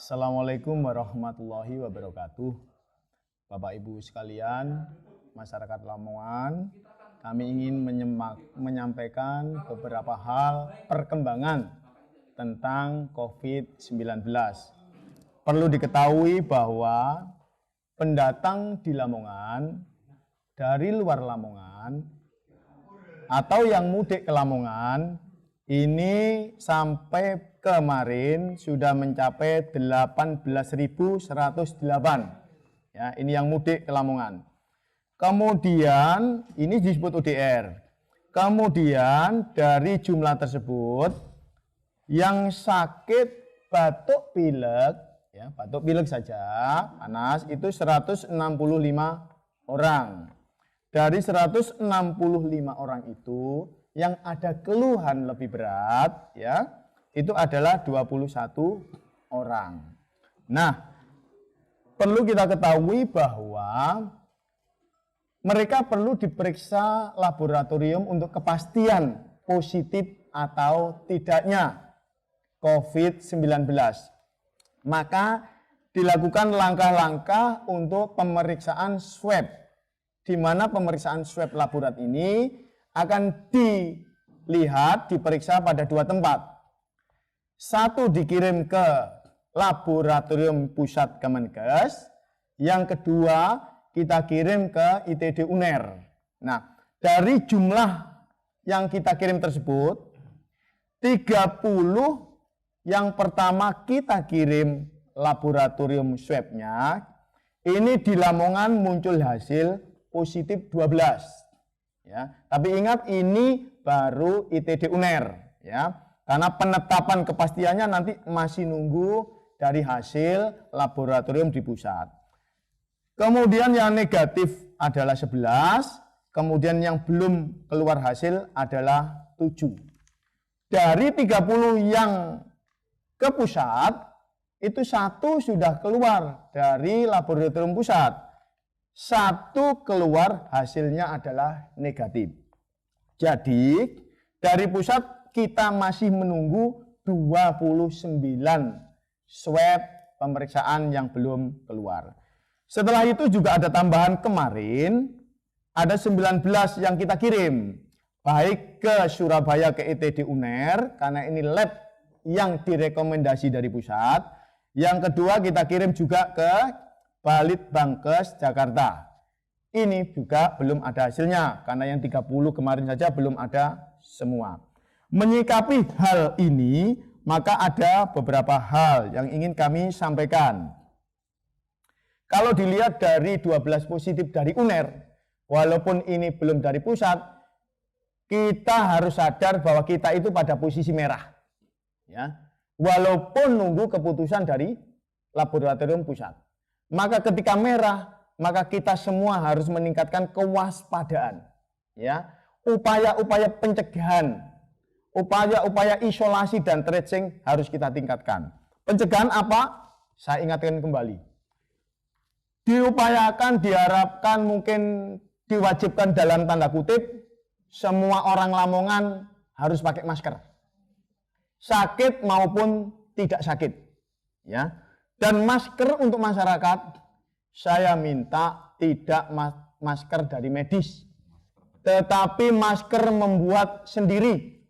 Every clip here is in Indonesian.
Assalamualaikum warahmatullahi wabarakatuh. Bapak Ibu sekalian, masyarakat Lamongan, kami ingin menyampaikan beberapa hal perkembangan tentang COVID-19. Perlu diketahui bahwa pendatang di Lamongan, dari luar Lamongan, atau yang mudik ke Lamongan, ini sampai kemarin sudah mencapai 18.108. Ya, ini yang mudik ke Lamongan. Kemudian ini disebut UDR. Kemudian dari jumlah tersebut yang sakit batuk pilek, ya, batuk pilek saja, panas itu 165 orang. Dari 165 orang itu yang ada keluhan lebih berat, ya, itu adalah 21 orang. Nah, perlu kita ketahui bahwa mereka perlu diperiksa laboratorium untuk kepastian positif atau tidaknya COVID-19. Maka dilakukan langkah-langkah untuk pemeriksaan swab, di mana pemeriksaan swab laborat ini akan diperiksa pada dua tempat. Satu dikirim ke laboratorium pusat Kemenkes, yang kedua kita kirim ke ITD UNER. Nah, dari jumlah yang kita kirim tersebut, 30 yang pertama kita kirim laboratorium swabnya, ini di Lamongan muncul hasil positif 12. Ya, tapi ingat ini baru ITD UNER, ya, karena penetapan kepastiannya nanti masih nunggu dari hasil laboratorium di pusat. Kemudian yang negatif adalah 11, kemudian yang belum keluar hasil adalah 7. Dari 30 yang ke pusat, itu 1 sudah keluar dari laboratorium pusat. 1 keluar hasilnya adalah negatif. Jadi dari pusat kita masih menunggu 29 swab pemeriksaan yang belum keluar. Setelah itu juga ada tambahan kemarin, ada 19 yang kita kirim, baik ke Surabaya ke ITD UNER, karena ini lab yang direkomendasi dari pusat. Yang kedua kita kirim juga ke Balitbangkes Jakarta. Ini juga belum ada hasilnya, karena yang 30 kemarin saja belum ada semua. Menyikapi hal ini, maka ada beberapa hal yang ingin kami sampaikan. Kalau dilihat dari 12 positif dari UNER, walaupun ini belum dari pusat, kita harus sadar bahwa kita itu pada posisi merah. Ya, walaupun nunggu keputusan dari laboratorium pusat. Maka ketika merah, maka kita semua harus meningkatkan kewaspadaan. Ya, upaya-upaya pencegahan, upaya-upaya isolasi dan tracing harus kita tingkatkan. Pencegahan apa? Saya ingatkan kembali. Diupayakan, diharapkan, mungkin diwajibkan dalam tanda kutip, semua orang Lamongan harus pakai masker. Sakit maupun tidak sakit. Ya. Dan masker untuk masyarakat, saya minta tidak masker dari medis, tetapi masker membuat sendiri,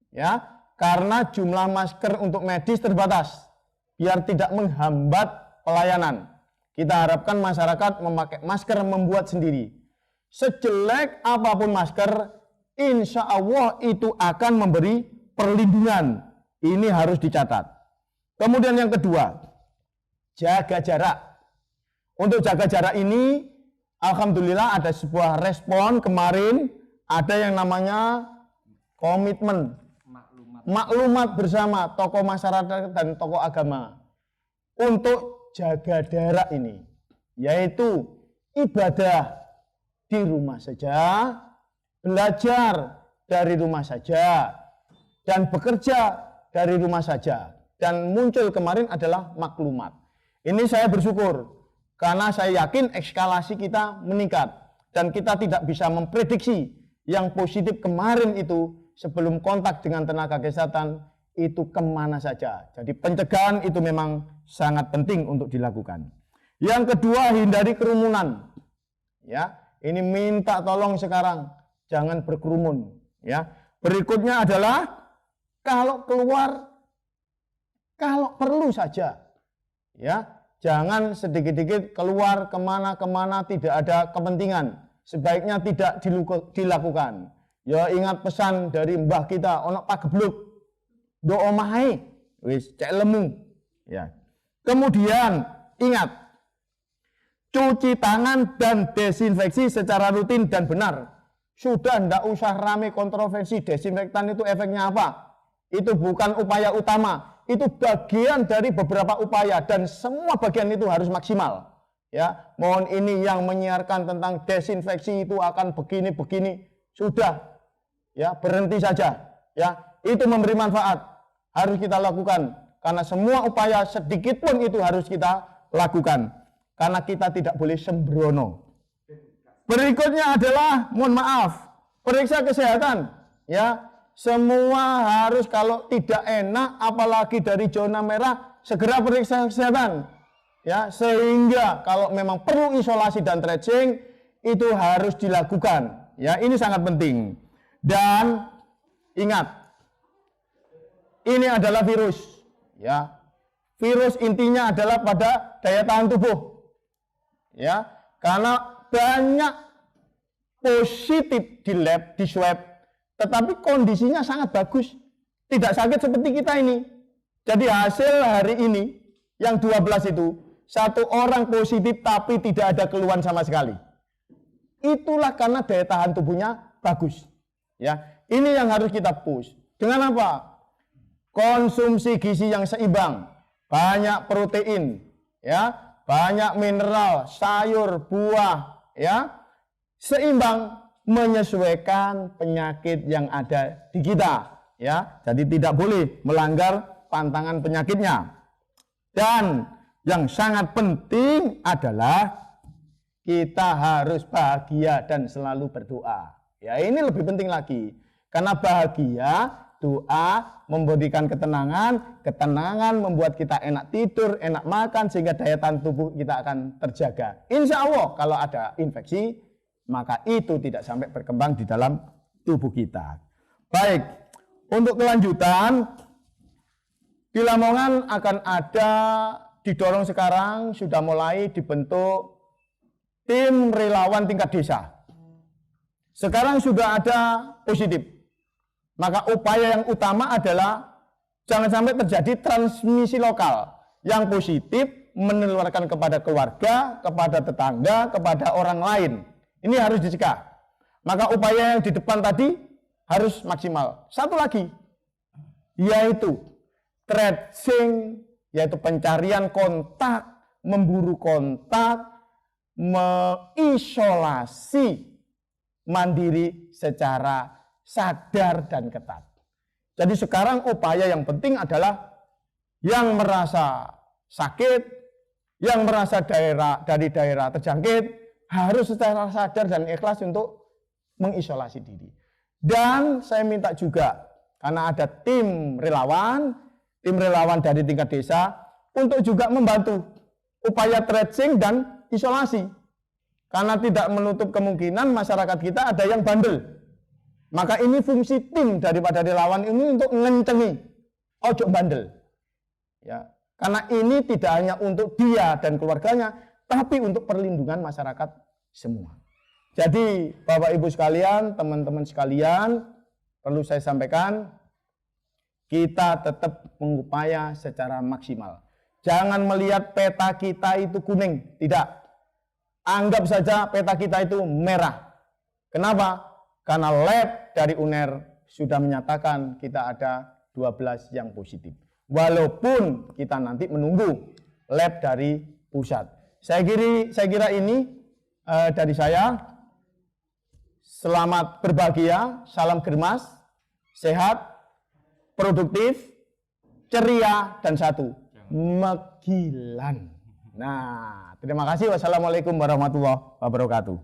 ya, karena jumlah masker untuk medis terbatas, biar tidak menghambat pelayanan. Kita harapkan masyarakat memakai masker membuat sendiri. Sejelek apapun masker, insya Allah itu akan memberi perlindungan. Ini harus dicatat. Kemudian yang kedua, jaga jarak. Untuk jaga jarak ini, alhamdulillah ada sebuah respon kemarin, ada yang namanya komitmen, maklumat bersama tokoh masyarakat dan tokoh agama untuk jaga jarak ini, yaitu ibadah di rumah saja, belajar dari rumah saja, dan bekerja dari rumah saja. Dan muncul kemarin adalah maklumat. Ini saya bersyukur, karena saya yakin eskalasi kita meningkat. Dan kita tidak bisa memprediksi yang positif kemarin itu sebelum kontak dengan tenaga kesehatan itu kemana saja. Jadi pencegahan itu memang sangat penting untuk dilakukan. Yang kedua, hindari kerumunan. Ya, ini minta tolong sekarang, jangan berkerumun. Ya, berikutnya adalah kalau keluar, kalau perlu saja. Ya, jangan sedikit-sedikit keluar kemana-kemana tidak ada kepentingan. Sebaiknya tidak dilakukan. Ya, ingat pesan dari mbah kita, ono pagebluk, do omahe, wis cek lemu. Ya. Kemudian ingat, cuci tangan dan desinfeksi secara rutin dan benar. Sudah ndak usah rame kontroversi desinfektan itu efeknya apa. Itu bukan upaya utama. Itu bagian dari beberapa upaya dan semua bagian itu harus maksimal. Ya, mohon ini yang menyiarkan tentang desinfeksi itu akan begini-begini. Sudah. Ya, berhenti saja. Ya, itu memberi manfaat. Harus kita lakukan karena semua upaya sedikit pun itu harus kita lakukan. Karena kita tidak boleh sembrono. Berikutnya adalah, mohon maaf, periksa kesehatan. Ya, semua harus kalau tidak enak, apalagi dari zona merah, segera periksa kesehatan. Ya, sehingga kalau memang perlu isolasi dan tracing, itu harus dilakukan. Ya, ini sangat penting. Dan ingat, ini adalah virus. Ya, virus intinya adalah pada daya tahan tubuh. Ya, karena banyak positif di lab, di swab, tetapi kondisinya sangat bagus. Tidak sakit seperti kita ini. Jadi hasil hari ini, yang 12 itu, satu orang positif tapi tidak ada keluhan sama sekali. Itulah karena daya tahan tubuhnya bagus. Ya, ini yang harus kita push. Dengan apa? Konsumsi gizi yang seimbang. Banyak protein. Ya, banyak mineral, sayur, buah. Ya, seimbang. Menyesuaikan penyakit yang ada di kita, ya. Jadi tidak boleh melanggar pantangan penyakitnya. Dan yang sangat penting adalah kita harus bahagia dan selalu berdoa. Ya, ini lebih penting lagi. Karena bahagia, doa memberikan ketenangan, ketenangan membuat kita enak tidur, enak makan sehingga daya tahan tubuh kita akan terjaga. Insya Allah kalau ada infeksi, maka itu tidak sampai berkembang di dalam tubuh kita. Baik, untuk kelanjutan, di Lamongan akan ada, didorong sekarang, sudah mulai dibentuk tim relawan tingkat desa. Sekarang sudah ada positif. Maka upaya yang utama adalah jangan sampai terjadi transmisi lokal. Yang positif menularkan kepada keluarga, kepada tetangga, kepada orang lain. Ini harus dicegah. Maka upaya yang di depan tadi harus maksimal. Satu lagi, yaitu tracing, yaitu pencarian kontak, memburu kontak, mengisolasi mandiri secara sadar dan ketat. Jadi sekarang upaya yang penting adalah yang merasa sakit, yang merasa dari daerah terjangkit, harus secara sadar dan ikhlas untuk mengisolasi diri. Dan saya minta juga, karena ada tim relawan dari tingkat desa, untuk juga membantu upaya tracing dan isolasi. Karena tidak menutup kemungkinan masyarakat kita ada yang bandel. Maka ini fungsi tim daripada relawan ini untuk ngencengi, ojo bandel. Ya, karena ini tidak hanya untuk dia dan keluarganya, tapi untuk perlindungan masyarakat semua. Jadi Bapak Ibu sekalian, teman-teman sekalian, perlu saya sampaikan, kita tetap mengupaya secara maksimal. Jangan melihat peta kita itu kuning, tidak. Anggap saja peta kita itu merah. Kenapa? Karena lab dari UNER sudah menyatakan kita ada 12 yang positif. Walaupun kita nanti menunggu lab dari pusat. Saya kira ini dari saya. Selamat berbahagia, salam germas, sehat, produktif, ceria, dan satu, megilan. Nah, terima kasih. Wassalamualaikum warahmatullahi wabarakatuh.